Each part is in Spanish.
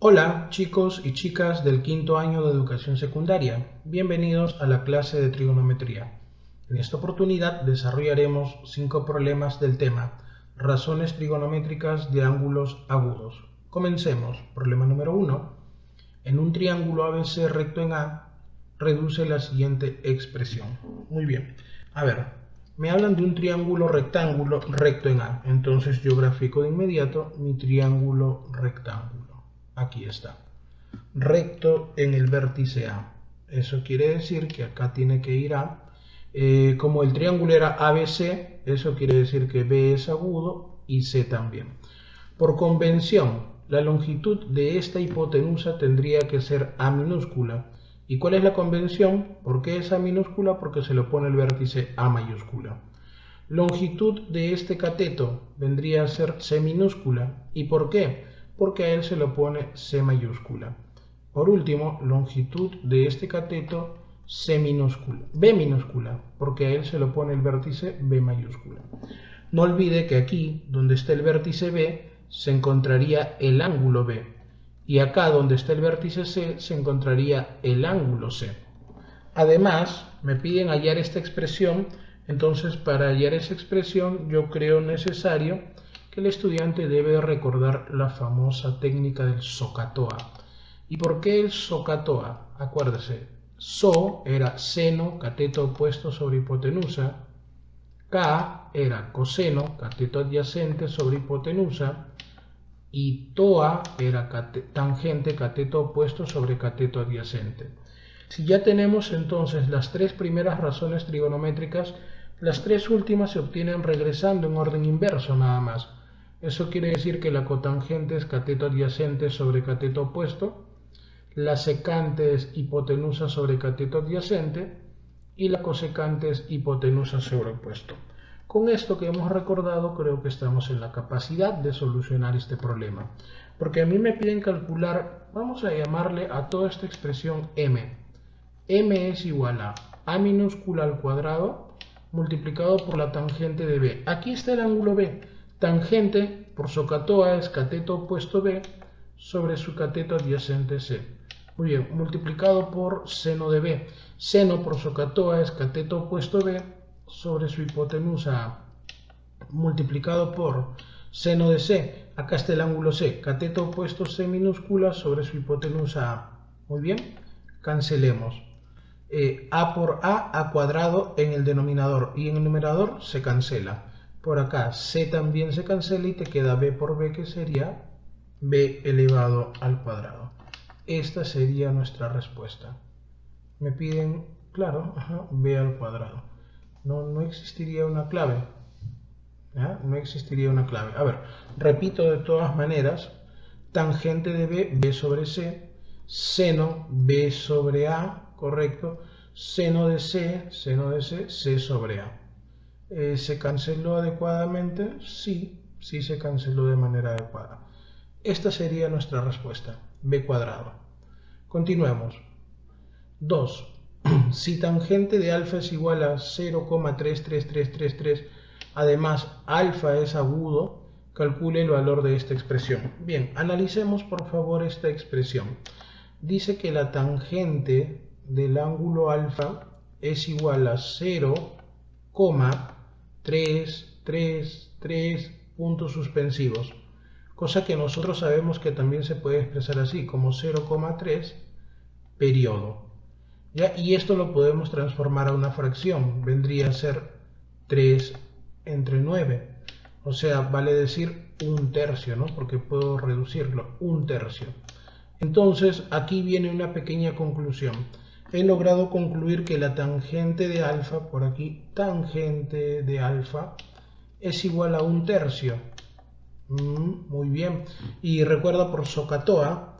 Hola chicos y chicas del quinto año de educación secundaria, bienvenidos a la clase de trigonometría. En esta oportunidad desarrollaremos 5 problemas del tema razones trigonométricas de ángulos agudos. Comencemos. Problema número 1. En un triángulo ABC recto en A, reduce la siguiente expresión. Muy bien. A ver, me hablan de un triángulo rectángulo recto en A. Entonces yo grafico de inmediato mi triángulo rectángulo. Aquí está. Recto en el vértice A. Eso quiere decir que acá tiene que ir A. Como el triángulo era ABC, eso quiere decir que B es agudo y C también. Por convención, la longitud de esta hipotenusa tendría que ser A minúscula. ¿Y cuál es la convención? ¿Por qué es A minúscula? Porque se le pone el vértice A mayúscula. Longitud de este cateto vendría a ser C minúscula. ¿Y por qué? Porque a él se le pone C mayúscula. Por último, longitud de este cateto B minúscula, porque a él se le pone el vértice B mayúscula. No olvide que aquí, donde está el vértice B, se encontraría el ángulo B. Y acá, donde está el vértice C, se encontraría el ángulo C. Además, me piden hallar esta expresión, entonces para hallar esa expresión yo creo necesario que el estudiante debe recordar la famosa técnica del SOHCAHTOA. ¿Y por qué el SOHCAHTOA? Acuérdese, SO era seno, cateto opuesto sobre hipotenusa, K era coseno, cateto adyacente sobre hipotenusa, y TOA era tangente, cateto opuesto sobre cateto adyacente. Si ya tenemos entonces las 3 primeras razones trigonométricas, las 3 últimas se obtienen regresando en orden inverso nada más. Eso quiere decir que la cotangente es cateto adyacente sobre cateto opuesto, la secante es hipotenusa sobre cateto adyacente y la cosecante es hipotenusa sobre opuesto. Con esto que hemos recordado, creo que estamos en la capacidad de solucionar este problema. Porque a mí me piden calcular, vamos a llamarle a toda esta expresión m. M es igual a minúscula al cuadrado multiplicado por la tangente de B. Aquí está el ángulo B. Tangente por SOHCAHTOA es cateto opuesto B sobre su cateto adyacente C. Muy bien, multiplicado por seno de B. Seno por SOHCAHTOA es cateto opuesto B sobre su hipotenusa A. Multiplicado por seno de C. Acá está el ángulo C. Cateto opuesto C minúscula sobre su hipotenusa A. Muy bien, cancelemos. A por A cuadrado en el denominador y en el numerador se cancela. Por acá C también se cancela y te queda B por B, que sería B elevado al cuadrado. Esta sería nuestra respuesta. Me piden, claro, B al cuadrado. No existiría una clave. ¿Ya? No existiría una clave. A ver, repito de todas maneras. Tangente de B, B sobre C. Seno, B sobre A, correcto. Seno de C, C sobre A. ¿Se canceló adecuadamente? Sí, sí se canceló de manera adecuada. Esta sería nuestra respuesta, B cuadrado. Continuemos. 2. Si tangente de alfa es igual a 0,33333, además alfa es agudo, calcule el valor de esta expresión. Bien, analicemos por favor esta expresión. Dice que la tangente del ángulo alfa es igual a 0,333 puntos suspensivos, cosa que nosotros sabemos que también se puede expresar así, como 0,3 periodo. ¿Ya? Y esto lo podemos transformar a una fracción, vendría a ser 3 entre 9, o sea, vale decir un tercio, ¿no? Porque puedo reducirlo, un tercio. Entonces, aquí viene una pequeña conclusión. He logrado concluir que la tangente de alfa, por aquí, tangente de alfa, es igual a un tercio. Muy bien. Y recuerda por SOHCAHTOA,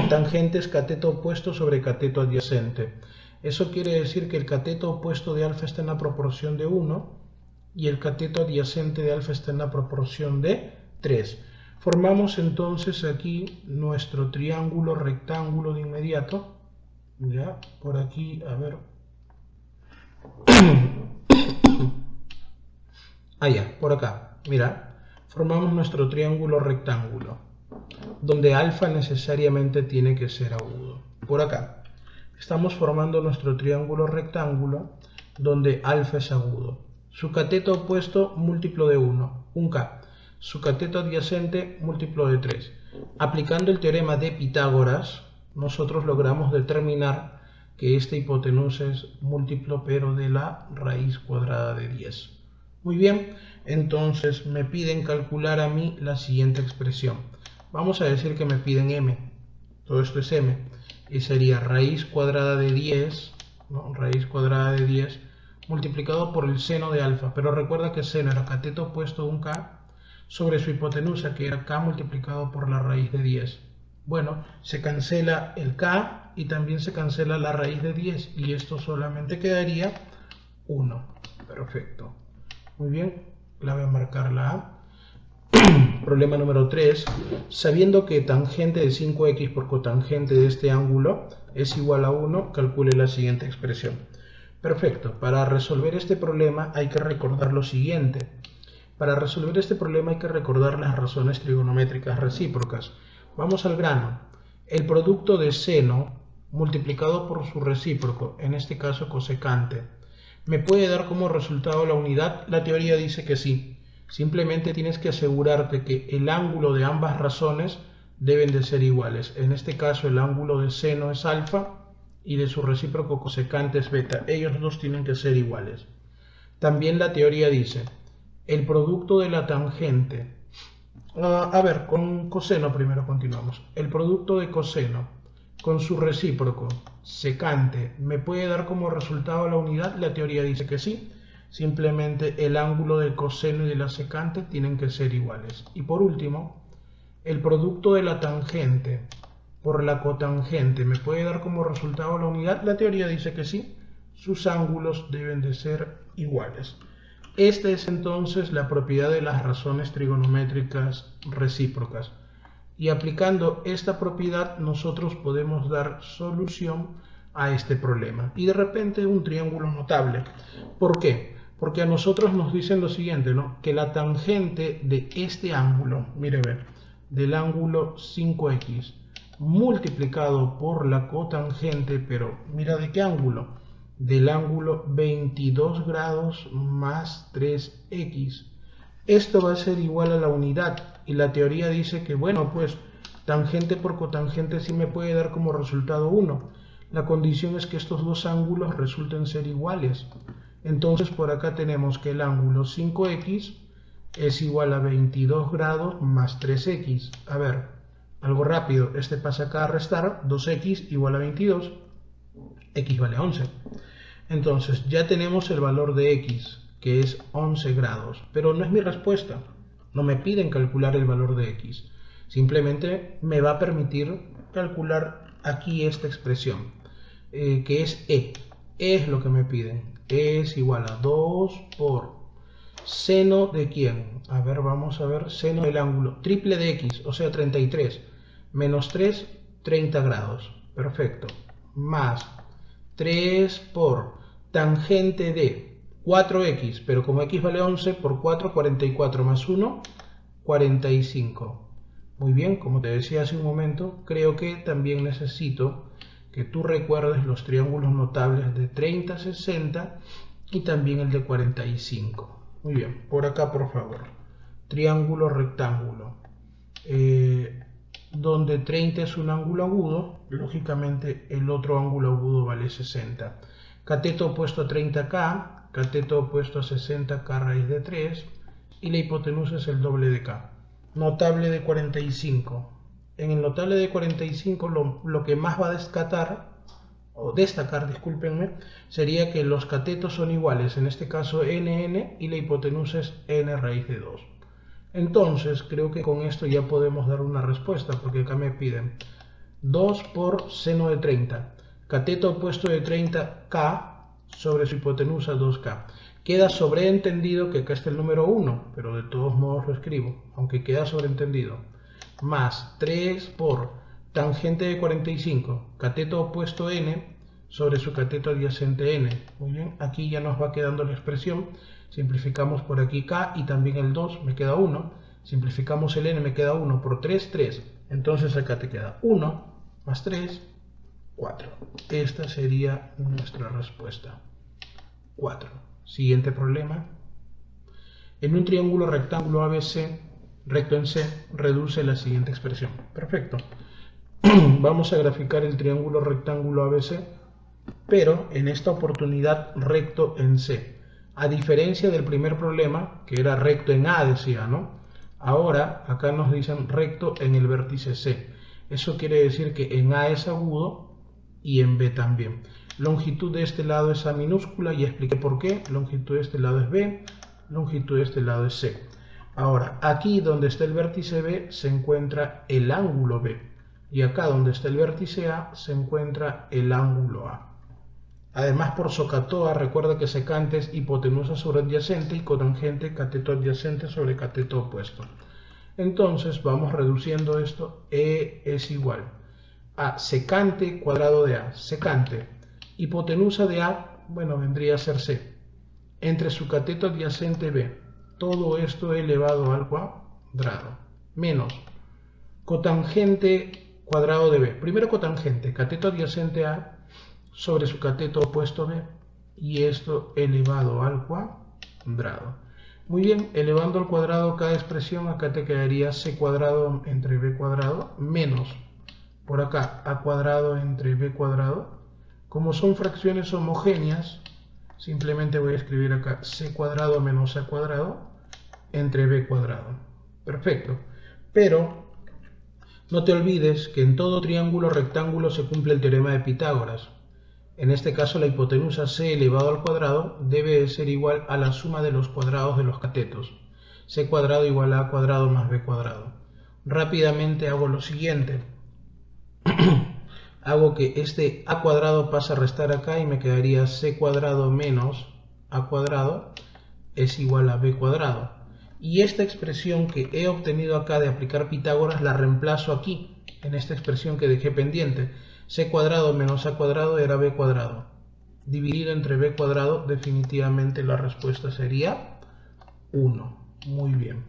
tangente es cateto opuesto sobre cateto adyacente. Eso quiere decir que el cateto opuesto de alfa está en la proporción de 1 y el cateto adyacente de alfa está en la proporción de 3. Formamos entonces aquí nuestro triángulo rectángulo de inmediato. Ya, por aquí, a ver. Allá, por acá. Mira, formamos nuestro triángulo rectángulo. donde alfa necesariamente tiene que ser agudo. Por acá estamos formando nuestro triángulo rectángulo donde alfa es agudo. Su cateto opuesto múltiplo de 1, un K. Su cateto adyacente múltiplo de 3. Aplicando el teorema de Pitágoras, nosotros logramos determinar que esta hipotenusa es múltiplo pero de la raíz cuadrada de 10. Muy bien, entonces me piden calcular a mí la siguiente expresión. Vamos a decir que me piden m. Todo esto es m. Y sería raíz cuadrada de 10, ¿no? Raíz cuadrada de 10 multiplicado por el seno de alfa. Pero recuerda que seno era cateto opuesto de un k sobre su hipotenusa, que era k multiplicado por la raíz de 10. Bueno, se cancela el k y también se cancela la raíz de 10. Y esto solamente quedaría 1. Perfecto. Muy bien, la voy a marcar la A. Problema número 3. Sabiendo que tangente de 5x por cotangente de este ángulo es igual a 1, calcule la siguiente expresión. Perfecto, para resolver este problema hay que recordar lo siguiente. Para resolver este problema hay que recordar las razones trigonométricas recíprocas. Vamos al grano. El producto de seno multiplicado por su recíproco, en este caso cosecante, ¿me puede dar como resultado la unidad? La teoría dice que sí. Simplemente tienes que asegurarte que el ángulo de ambas razones deben de ser iguales. En este caso el ángulo de seno es alfa y de su recíproco cosecante es beta. Ellos dos tienen que ser iguales. También la teoría dice, el producto de la tangente. Con coseno primero continuamos. El producto de coseno con su recíproco secante, ¿me puede dar como resultado la unidad? La teoría dice que sí. Simplemente el ángulo del coseno y de la secante tienen que ser iguales. Y por último, el producto de la tangente por la cotangente, ¿me puede dar como resultado la unidad? La teoría dice que sí. Sus ángulos deben de ser iguales. Esta es entonces la propiedad de las razones trigonométricas recíprocas. Y aplicando esta propiedad nosotros podemos dar solución a este problema. Y de repente un triángulo notable. ¿Por qué? Porque a nosotros nos dicen lo siguiente, ¿no? Que la tangente de este ángulo, mire ve, del ángulo 5x multiplicado por la cotangente, pero mira de qué ángulo, del ángulo 22 grados más 3x. Esto va a ser igual a la unidad y la teoría dice que, bueno, pues tangente por cotangente sí me puede dar como resultado 1. La condición es que estos dos ángulos resulten ser iguales. Entonces por acá tenemos que el ángulo 5x es igual a 22 grados más 3x. A ver, algo rápido, este pasa acá a restar, 2x igual a 22, x vale 11. Entonces ya tenemos el valor de x, que es 11 grados, pero no es mi respuesta. No me piden calcular el valor de x. Simplemente me va a permitir calcular aquí esta expresión, que es e. E es lo que me piden. E es igual a 2 por seno de quién. A ver, vamos a ver. Seno del ángulo triple de x, o sea 33. Menos 3, 30 grados. Perfecto. Más 3 por tangente de 4x, pero como x vale 11, por 4, 44 más 1, 45. Muy bien, como te decía hace un momento, creo que también necesito que tú recuerdes los triángulos notables de 30, 60 y también el de 45. Muy bien, por acá por favor. Triángulo rectángulo. Donde 30 es un ángulo agudo, lógicamente el otro ángulo agudo vale 60. Cateto opuesto a 30K, cateto opuesto a 60K raíz de 3, y la hipotenusa es el doble de K. Notable de 45. En el notable de 45 lo que más va a destacar, discúlpenme, sería que los catetos son iguales, en este caso n, y la hipotenusa es n raíz de 2. Entonces, creo que con esto ya podemos dar una respuesta, porque acá me piden 2 por seno de 30. Cateto opuesto de 30K sobre su hipotenusa 2K. Queda sobreentendido que acá está el número 1, pero de todos modos lo escribo, aunque queda sobreentendido. Más 3 por tangente de 45, cateto opuesto n sobre su cateto adyacente n. Muy bien, aquí ya nos va quedando la expresión. Simplificamos por aquí k y también el 2, me queda 1. Simplificamos el n, me queda 1 por 3, 3. Entonces acá te queda 1 más 3, 4. Esta sería nuestra respuesta. 4. Siguiente problema. En un triángulo rectángulo ABC, recto en C, reduce la siguiente expresión. Perfecto. Vamos a graficar el triángulo rectángulo ABC, pero en esta oportunidad recto en C. A diferencia del primer problema, que era recto en A, decía, ¿no? Ahora, acá nos dicen recto en el vértice C. Eso quiere decir que en A es agudo y en B también. Longitud de este lado es A minúscula, ya expliqué por qué. Longitud de este lado es B, longitud de este lado es C. Ahora, aquí donde está el vértice B se encuentra el ángulo B. Y acá donde está el vértice A se encuentra el ángulo A. Además, por SOHCAHTOA, recuerda que secante es hipotenusa sobre adyacente y cotangente cateto adyacente sobre cateto opuesto. Entonces vamos reduciendo esto. E es igual a secante cuadrado de A. Secante. Hipotenusa de A, bueno, vendría a ser C. Entre su cateto adyacente B. Todo esto elevado al cuadrado. Menos cotangente cuadrado de B. Primero cotangente, cateto adyacente A sobre su cateto opuesto B, y esto elevado al cuadrado. Muy bien, elevando al cuadrado cada expresión, acá te quedaría C cuadrado entre B cuadrado menos, por acá, A cuadrado entre B cuadrado. Como son fracciones homogéneas, simplemente voy a escribir acá C cuadrado menos A cuadrado entre B cuadrado. Perfecto. Pero no te olvides que en todo triángulo rectángulo se cumple el teorema de Pitágoras. En este caso, la hipotenusa C elevado al cuadrado debe ser igual a la suma de los cuadrados de los catetos. C cuadrado igual a A cuadrado más B cuadrado. Rápidamente hago lo siguiente. Hago que este A cuadrado pase a restar acá y me quedaría C cuadrado menos A cuadrado es igual a B cuadrado. Y esta expresión que he obtenido acá de aplicar Pitágoras la reemplazo aquí, en esta expresión que dejé pendiente. C cuadrado menos A cuadrado era B cuadrado. Dividido entre B cuadrado, definitivamente la respuesta sería 1. Muy bien.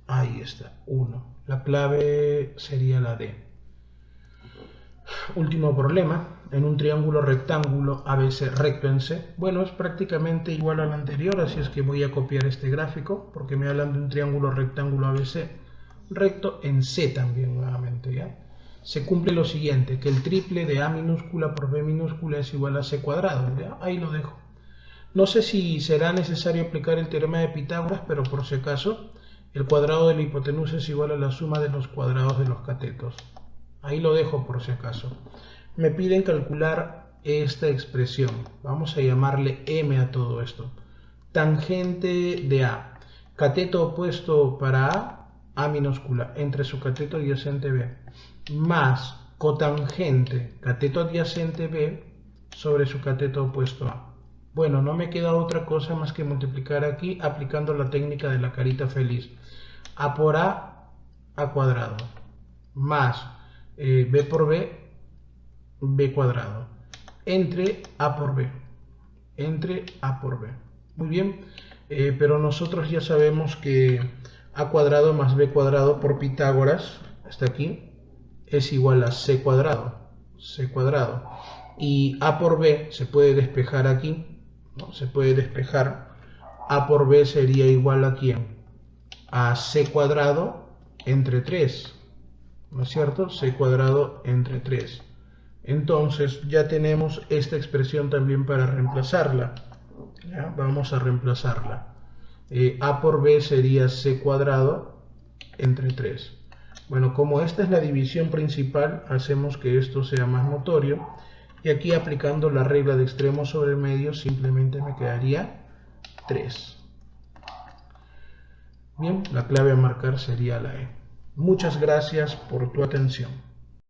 Ahí está, 1. La clave sería la D. Último problema. En un triángulo rectángulo ABC recto en C. Bueno, es prácticamente igual al anterior, así es que voy a copiar este gráfico, porque me hablan de un triángulo rectángulo ABC recto en C también, nuevamente, ¿ya? Se cumple lo siguiente, que el triple de A minúscula por B minúscula es igual a C cuadrado, ¿ya? Ahí lo dejo. No sé si será necesario aplicar el teorema de Pitágoras, pero por si acaso, el cuadrado de la hipotenusa es igual a la suma de los cuadrados de los catetos. Ahí lo dejo por si acaso. Me piden calcular esta expresión. Vamos a llamarle M a todo esto. Tangente de A. Cateto opuesto para A minúscula, entre su cateto adyacente B, más cotangente, cateto adyacente B, sobre su cateto opuesto A. Bueno, no me queda otra cosa más que multiplicar aquí aplicando la técnica de la carita feliz. A por A cuadrado, más B por B, B cuadrado, entre A por B, entre A por B. Muy bien, pero nosotros ya sabemos que A cuadrado más B cuadrado por Pitágoras, hasta aquí, es igual a C cuadrado, y A por B se puede despejar aquí, ¿no? Se puede despejar. A por B sería igual a ¿quién? A C cuadrado entre 3, ¿no es cierto? C cuadrado entre 3. Entonces ya tenemos esta expresión también para reemplazarla. ¿Ya? Vamos a reemplazarla. A por B sería C cuadrado entre 3. Bueno, como esta es la división principal, hacemos que esto sea más notorio. Y aquí aplicando la regla de extremo sobre medio, simplemente me quedaría 3. Bien, la clave a marcar sería la E. Muchas gracias por tu atención.